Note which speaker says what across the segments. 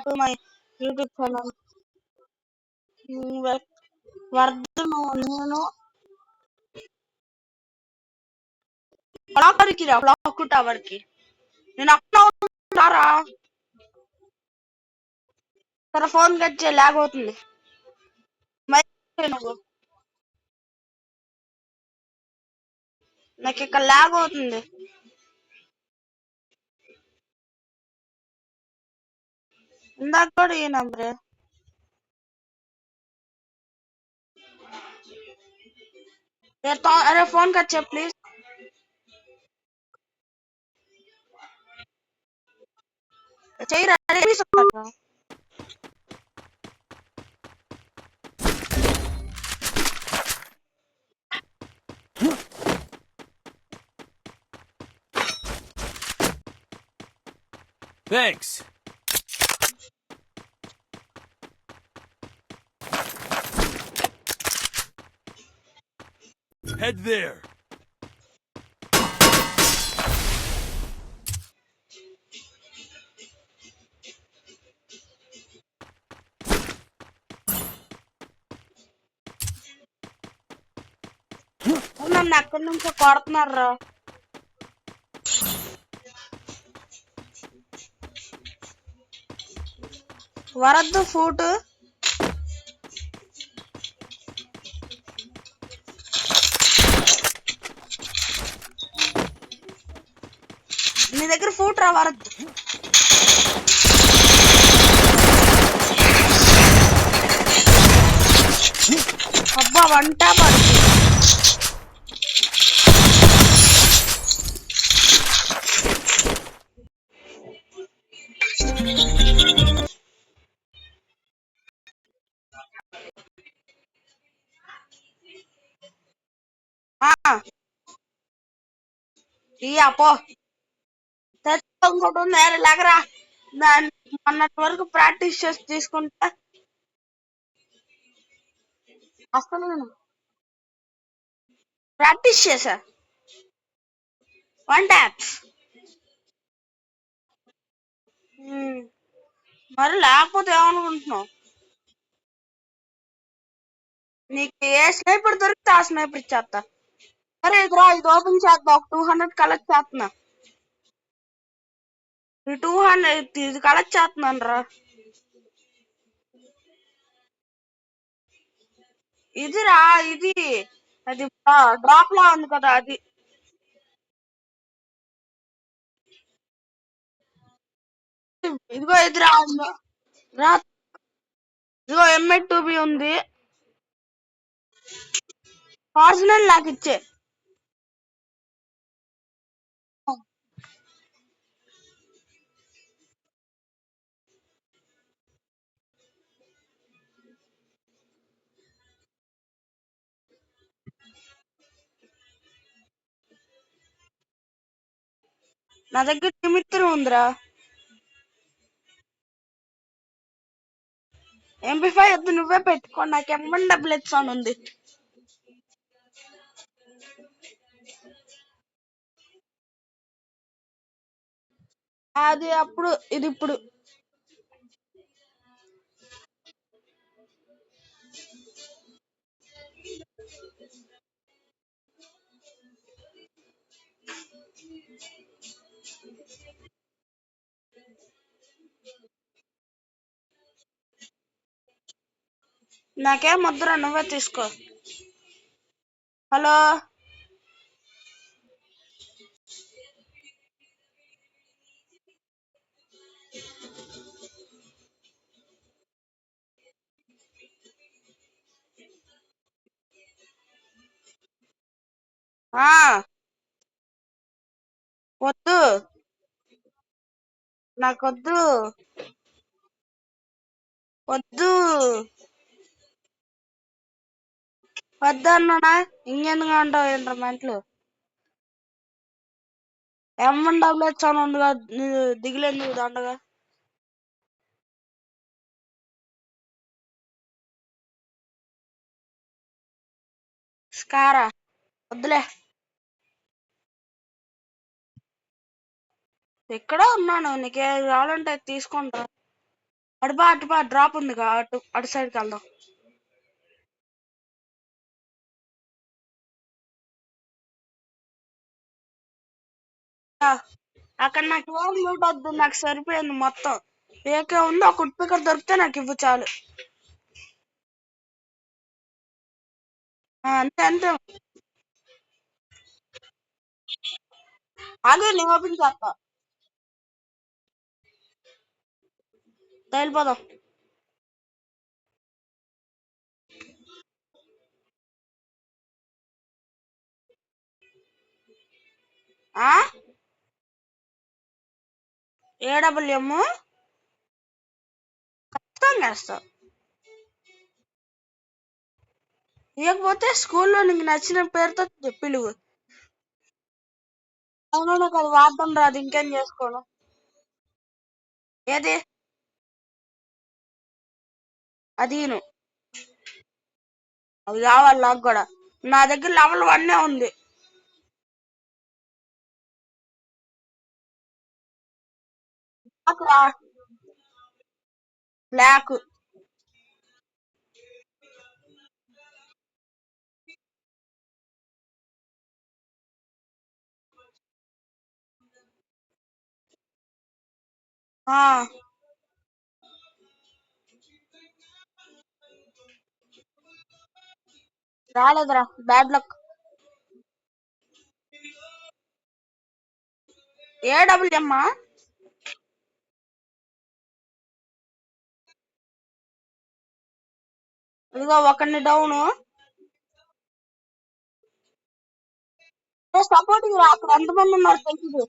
Speaker 1: to my YouTube channel. వర్ధను నేను black tower కి నేను అక్కడ ఉంటారా సరే ఫోన్ కట్ చేయి లాగ్ అవుతుంది నువ్వు నాకు ఇక్కడ లాగ్ అవుతుంది ఇందాక కూడా ఈ నంబరే అరే ఫోన్ కట్ చేయి ప్లీజ్ చేయరా
Speaker 2: Thanks. Head there.
Speaker 1: నన్ను అక్కడి నుంచి కొడుతున్నారు వరద్దు ఫూట్ నీ దగ్గర ఫూట్ రా వరద్దు అబ్బా వంట పడుతుంది పో ఇంకోటి ఉంది లేకరా దాన్ని మొన్నటి వరకు ప్రాక్టీస్ చేసి తీసుకుంటా అసలు నేను ప్రాక్టీస్ చేశా 1 ట్యాప్స్ మరి లేకపోతే ఏమనుకుంటున్నావు నీకు ఏ స్నైపర్ దొరికితే ఆ స్నైపర్ ఇచ్చేస్తా సరే ఇదిరా ఇది ఓపెన్ చేద్దాం ఒక 200 కలెక్ట్ చేస్తున్నా ఈ 200 ఇది కలెక్ట్ చేస్తున్నాను రా ఇదిరా ఇది అది డ్రాప్ లా ఉంది కదా అది ఇదిగో ఎదురా రా ఇదిగో M8 ఉంది పర్సనల్ నాకు ఇచ్చే నా దగ్గర నిమిత్తం ఉందిరా MP5 వద్దు నువ్వే పెట్టుకో నాకు M1 అని ఉంది అది అప్పుడు ఇది ఇప్పుడు నాకేం వద్దురా నువ్వే తీసుకో హలో వద్దు నాకొద్దు వద్దు వద్దన్నా ఇంకెందుకు అంటావు ఏంట్రా మెంట్లు M1 అని ఉందిగా దిగులేందుకు దండగా స్కారా వద్దులే ఎక్కడో ఉన్నాను నీకే కావాలంటే తీసుకుంటా అటుపా డ్రాప్ ఉందిగా అటు సైడ్కి వెళ్దాం. అక్కడ నాకు ఏం లూట్ వద్దు, నాకు సరిపోయింది మొత్తం. ఏకే ఉంది, ఒక ఉడ్పికర్ దొరికితే నాకు ఇవ్వు చాలు. అంతే అంతే. అదే నేను ఓపెన్ చేస్తా. వెళ్ళిపోదాం. AWM ఖచ్చితంగా వేస్తా. ఇవ్వకపోతే స్కూల్లో నీకు నచ్చిన పేరుతో పిలువు. అవును, నాకు అది వాడటం రాదు, ఇంకేం చేసుకోను. ఏది అది అది కావాలి నాకు కూడా. నా దగ్గర లెవెల్ 1 ఉంది. బ్లాక్ రాలేదురా, బ్యాడ్ లక్. AWM ఇదిగో ఒకరిని డౌన్. సపోర్ట్ అక్కడ ఎంతమంది ఉన్నారు తెలుసు.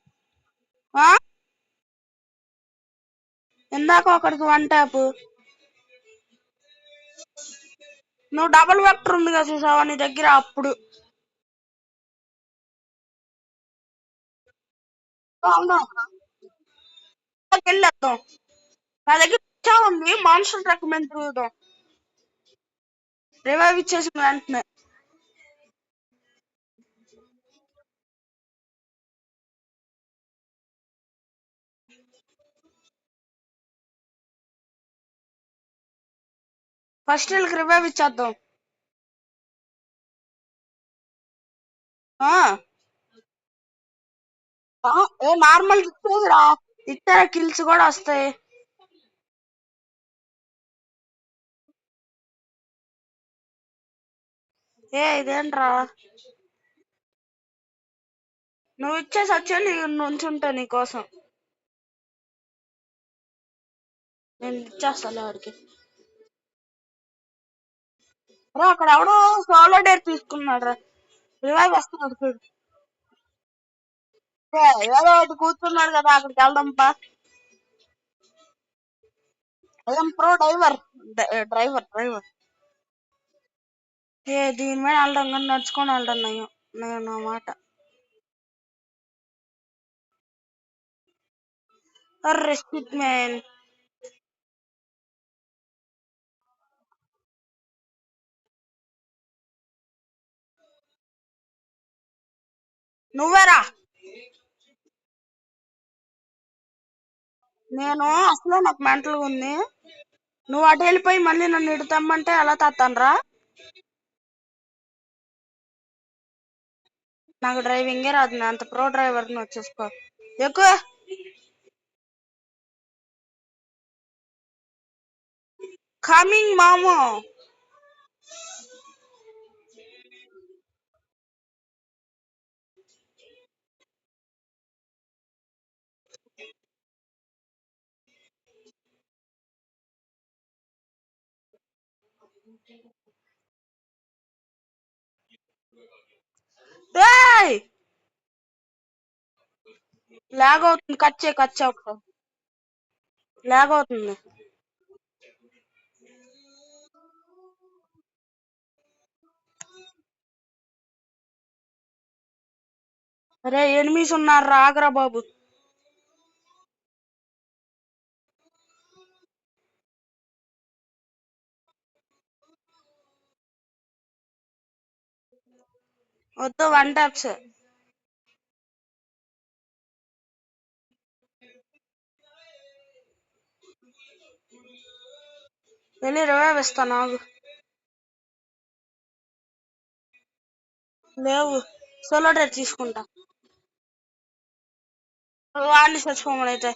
Speaker 1: ఇందాక ఒకడికి 1 ట్యాప్. నువ్వు డబుల్ వెక్టర్ ఉంది కదా చూసావా నీ దగ్గర, అప్పుడు వెళ్ళేద్దాం. నా దగ్గర పిచ్చా ఉంది, మాన్స్టర్ ట్రక్ మీద తిరుగుదాం. రివైవ్ ఇచ్చేసిన వెంటనే. ఫస్ట్ వీళ్ళకి రివైవ్ ఇచ్చేద్దాం. నార్మల్ ఇచ్చేదిరా, ఇచ్చారా కిల్స్ కూడా వస్తాయి. ఇదేంట్రా, నువ్వు ఇచ్చేసి వచ్చా, నేను నుంచుంటా నీకోసం. నేను ఇచ్చేస్తాను వాడికి. అక్కడ ఎవడో సోలో డేర్ తీసుకున్నాడు రా, రివైవ్ వస్తున్నాడు చూడు. ఏదో ఒకటి కూర్చున్నాడు కదా, అక్కడికి వెళ్దాంపా. Pro driver driver driver. దీని మీద వెళ్ళడం కానీ నడుచుకొని వెళ్ళడం నేను మాట. Respect man. నువ్వేరా. నేను అసలు నాకు మెంటల్ ఉంది. నువ్వు అటు వెళ్ళిపోయి మళ్ళీ నన్ను ఇటు తెమ్మంటే ఎలా తెస్తానురా. నాకు డ్రైవింగే రాదు, నేను అంత ప్రో డ్రైవర్ ని వచ్చేసుకో. ఎక్కువ కమింగ్ మామో. లాగ్ అవుతుంది, కచ్చే ఒకసారి. లాగ్ అవుతుంది. అరే ఎనిమిస్ ఉన్నారు, రాగరా బాబు. వద్దు 1 ట్యాప్స్. వెళ్ళి రివైవ్ ఇస్తా నాకు లేవు సోలో ట్రేడ్ తీసుకుంటా వాడిని చచ్చిపోమని అయితే